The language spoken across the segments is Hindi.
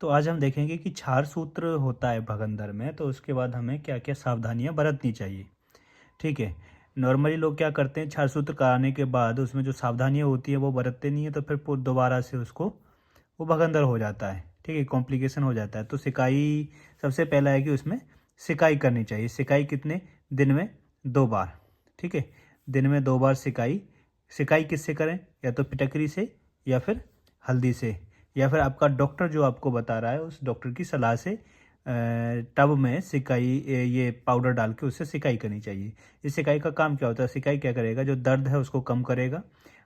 तो आज हम देखेंगे कि क्षार सूत्र होता है भगंदर में, तो उसके बाद हमें क्या क्या सावधानियां बरतनी चाहिए। ठीक है। नॉर्मली लोग क्या करते हैं, क्षार सूत्र कराने के बाद उसमें जो सावधानियां होती है वो बरतते नहीं है, तो फिर दोबारा से उसको वो भगंदर हो जाता है। ठीक है, कॉम्प्लिकेशन हो जाता है। तो सिकाई सबसे पहला है कि उसमें सिकाई करनी चाहिए। सिकाई कितने दिन में 2 बार। ठीक है, दिन में 2 बार सिकाई। सिकाई किससे करें, या तो पिटकरी से या फिर हल्दी से, या फिर आपका डॉक्टर जो आपको बता रहा है उस डॉक्टर की सलाह से टब में सिकाई ये पाउडर डाल के उससे सिकाई करनी चाहिए। इस सिकाई का काम क्या होता है, सिकाई क्या करेगा, जो दर्द है उसको कम करेगा,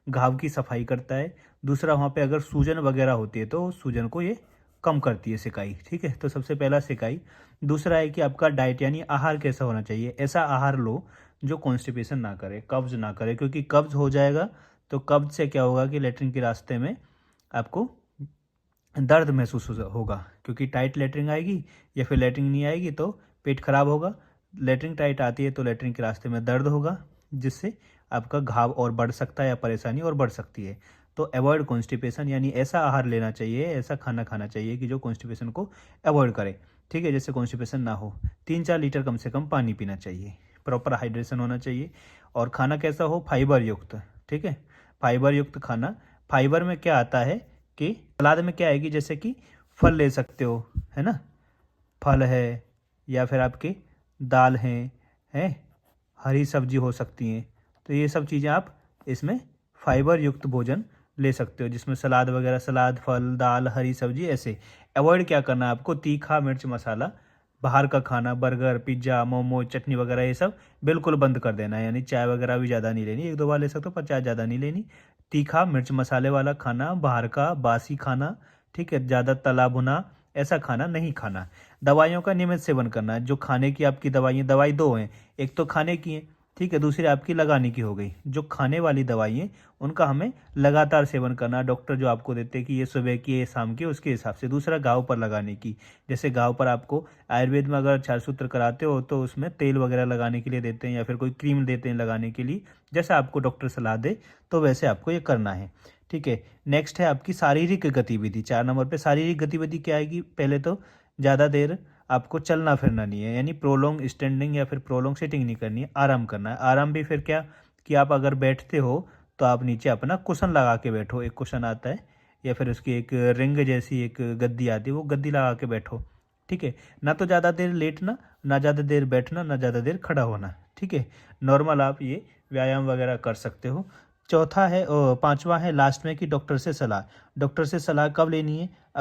घाव की सफाई करता है। दूसरा, वहाँ पे अगर सूजन वगैरह होती है तो सूजन को ये कम करती है सिकाई। ठीक है, तो सबसे पहला सिकाई। दूसरा है कि आपका डाइट यानी आहार कैसा होना चाहिए। ऐसा आहार लो जो कॉन्स्टिपेशन ना करे, कब्ज ना करे, क्योंकि कब्ज हो जाएगा तो कब्ज से क्या होगा कि लेटरिन के रास्ते में आपको दर्द महसूस होगा, क्योंकि टाइट लेटरिन आएगी या फिर लेटरिन नहीं आएगी तो पेट खराब होगा। लेटरिन टाइट आती है तो लेटरिन के रास्ते में दर्द होगा, जिससे आपका घाव और बढ़ सकता है या परेशानी और बढ़ सकती है। तो अवॉइड कॉन्स्टिपेशन, यानी ऐसा आहार लेना चाहिए, ऐसा खाना खाना चाहिए कि जो कॉन्स्टिपेशन को अवॉइड करे। ठीक है, जिससे कॉन्स्टिपेशन ना हो। 3-4 लीटर कम से कम पानी पीना चाहिए, प्रॉपर हाइड्रेशन होना चाहिए। और खाना कैसा हो, फाइबर युक्त। ठीक है, फाइबर युक्त खाना। फाइबर में क्या आता है कि सलाद में क्या है कि जैसे कि फल ले सकते हो, है ना, फल है, या फिर आपके दाल हैं, हरी सब्जी हो सकती हैं। तो ये सब चीज़ें आप इसमें फाइबर युक्त भोजन ले सकते हो, जिसमें सलाद वगैरह, सलाद, फल, दाल, हरी सब्जी, ऐसे। अवॉइड क्या करना है आपको, तीखा, मिर्च मसाला, बाहर का खाना, बर्गर, पिज्ज़ा, मोमो, चटनी वगैरह, ये सब बिल्कुल बंद कर देना है। यानी चाय वगैरह भी ज़्यादा नहीं लेनी, 1-2 बार ले सकते हो पर चाय ज़्यादा नहीं लेनी। तीखा, मिर्च मसाले वाला खाना, बाहर का बासी खाना, ठीक है, ज़्यादा तला भुना, ऐसा खाना नहीं खाना। दवाइयों का नियमित सेवन करना है। जो खाने की आपकी दवाइयाँ, दवाई दो हैं, एक तो खाने की है, ठीक है, दूसरी आपकी लगाने की हो गई। जो खाने वाली दवाई है उनका हमें लगातार सेवन करना। डॉक्टर जो आपको देते हैं कि ये सुबह की, ये शाम की, उसके हिसाब से। दूसरा, घाव पर लगाने की। जैसे घाव पर आपको आयुर्वेद में अगर क्षार सूत्र कराते हो तो उसमें तेल वगैरह लगाने के लिए देते हैं, या फिर कोई क्रीम देते हैं लगाने के लिए। जैसा आपको डॉक्टर सलाह दे तो वैसे आपको ये करना है। ठीक है। नेक्स्ट है आपकी शारीरिक गतिविधि। 4 नंबर पे शारीरिक गतिविधि क्या आएगी, पहले तो ज़्यादा देर आपको चलना फिरना नहीं है, यानी प्रोलोंग स्टैंडिंग या फिर प्रोलोंग सिटिंग नहीं करनी है, आराम करना है। आराम भी फिर क्या कि आप अगर बैठते हो तो आप नीचे अपना कुशन लगा के बैठो। एक कुशन आता है, या फिर उसकी एक रिंग जैसी एक गद्दी आती है, वो गद्दी लगा के बैठो। ठीक है, ना तो ज़्यादा देर लेटना, ना ज़्यादा देर बैठना, ना ज़्यादा देर खड़ा होना। ठीक है, नॉर्मल आप ये व्यायाम वगैरह कर सकते हो। चौथा है, 5वां है लास्ट में कि डॉक्टर से सलाह। डॉक्टर से सलाह कब लेनी है,